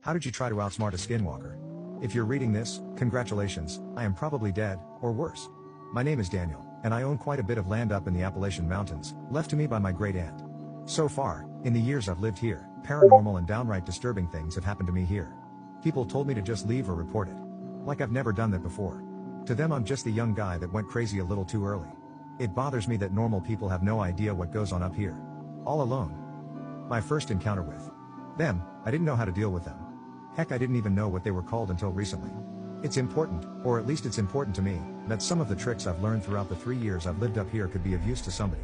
How did you try to outsmart a skinwalker? If you're reading this, congratulations, I am probably dead, or worse. My name is Daniel, and I own quite a bit of land up in the Appalachian Mountains, left to me by my great aunt. So far, in the years I've lived here, paranormal and downright disturbing things have happened to me here. People told me to just leave or report it. Like I've never done that before. To them I'm just the young guy that went crazy a little too early. It bothers me that normal people have no idea what goes on up here. All alone. My first encounter with them, I didn't know how to deal with them. Heck, I didn't even know what they were called until recently. It's important, or at least it's important to me, that some of the tricks I've learned throughout the 3 years I've lived up here could be of use to somebody.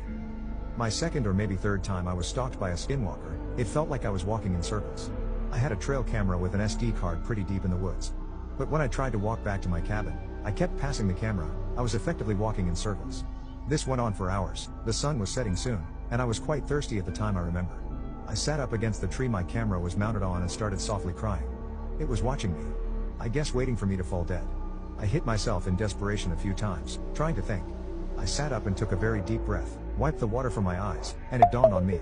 My second or maybe third time I was stalked by a skinwalker, it felt like I was walking in circles. I had a trail camera with an SD card pretty deep in the woods. But when I tried to walk back to my cabin, I kept passing the camera. I was effectively walking in circles. This went on for hours. The sun was setting soon, and I was quite thirsty at the time, I remember. I sat up against the tree my camera was mounted on and started softly crying. It was watching me. I guess waiting for me to fall dead. I hit myself in desperation a few times, trying to think. I sat up and took a very deep breath, wiped the water from my eyes, and it dawned on me.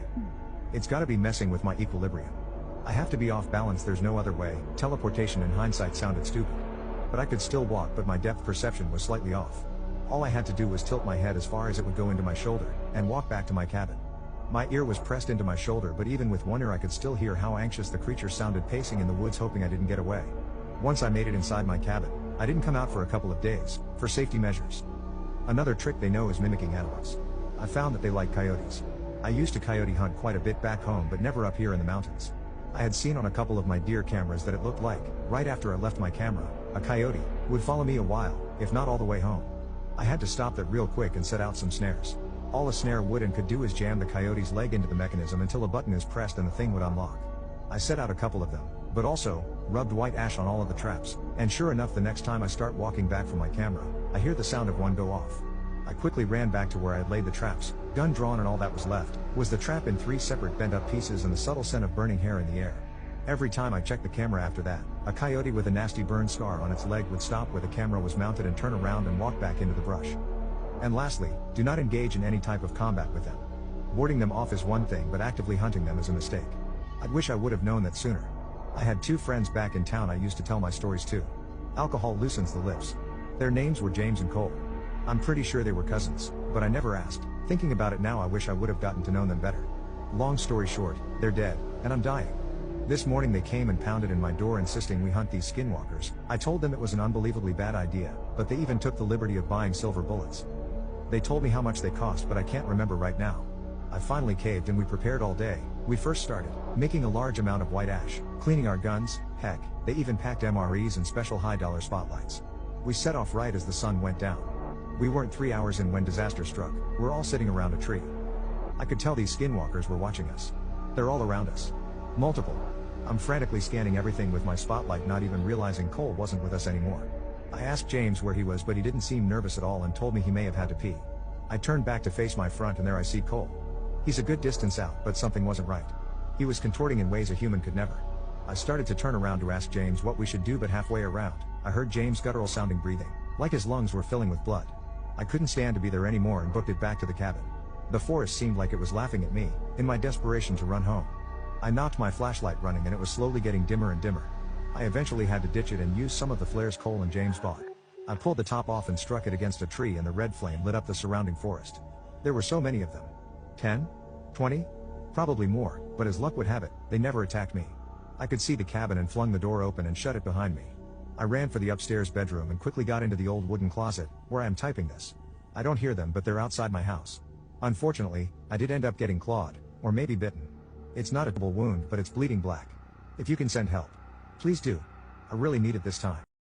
It's gotta be messing with my equilibrium. I have to be off balance, there's no other way. Teleportation in hindsight sounded stupid. But I could still walk, but my depth perception was slightly off. All I had to do was tilt my head as far as it would go into my shoulder, and walk back to my cabin. My ear was pressed into my shoulder, but even with one ear I could still hear how anxious the creature sounded pacing in the woods, hoping I didn't get away. Once I made it inside my cabin, I didn't come out for a couple of days, for safety measures. Another trick they know is mimicking animals. I found that they like coyotes. I used to coyote hunt quite a bit back home, but never up here in the mountains. I had seen on a couple of my deer cameras that it looked like, right after I left my camera, a coyote would follow me a while, if not all the way home. I had to stop that real quick and set out some snares. All a snare would and could do is jam the coyote's leg into the mechanism until a button is pressed and the thing would unlock. I set out a couple of them, but also rubbed white ash on all of the traps, and sure enough, the next time I start walking back from my camera, I hear the sound of one go off. I quickly ran back to where I had laid the traps, gun drawn, and all that was left was the trap in 3 separate bent up pieces and the subtle scent of burning hair in the air. Every time I checked the camera after that, a coyote with a nasty burn scar on its leg would stop where the camera was mounted and turn around and walk back into the brush. And lastly, do not engage in any type of combat with them. Warding them off is one thing, but actively hunting them is a mistake. I wish I would have known that sooner. I had 2 friends back in town I used to tell my stories to. Alcohol loosens the lips. Their names were James and Cole. I'm pretty sure they were cousins, but I never asked. Thinking about it now, I wish I would have gotten to know them better. Long story short, they're dead, and I'm dying. This morning they came and pounded in my door insisting we hunt these skinwalkers. I told them it was an unbelievably bad idea, but they even took the liberty of buying silver bullets. They told me how much they cost, but I can't remember right now. I finally caved and we prepared all day. We first started making a large amount of white ash, cleaning our guns, heck, they even packed MREs and special high-dollar spotlights. We set off right as the sun went down. We weren't 3 hours in when disaster struck. We're all sitting around a tree. I could tell these skinwalkers were watching us. They're all around us. Multiple. I'm frantically scanning everything with my spotlight, not even realizing Cole wasn't with us anymore. I asked James where he was, but he didn't seem nervous at all and told me he may have had to pee. I turned back to face my front and there I see Cole. He's a good distance out, but something wasn't right. He was contorting in ways a human could never. I started to turn around to ask James what we should do, but halfway around, I heard James' guttural sounding breathing, like his lungs were filling with blood. I couldn't stand to be there anymore and booked it back to the cabin. The forest seemed like it was laughing at me, in my desperation to run home. I knocked my flashlight running and it was slowly getting dimmer and dimmer. I eventually had to ditch it and use some of the flares Cole and James bought. I pulled the top off and struck it against a tree, and the red flame lit up the surrounding forest. There were so many of them. 10? 20? Probably more, but as luck would have it, they never attacked me. I could see the cabin and flung the door open and shut it behind me. I ran for the upstairs bedroom and quickly got into the old wooden closet, where I am typing this. I don't hear them, but they're outside my house. Unfortunately, I did end up getting clawed, or maybe bitten. It's not a double wound, but it's bleeding black. If you can send help, please do. I really need it this time.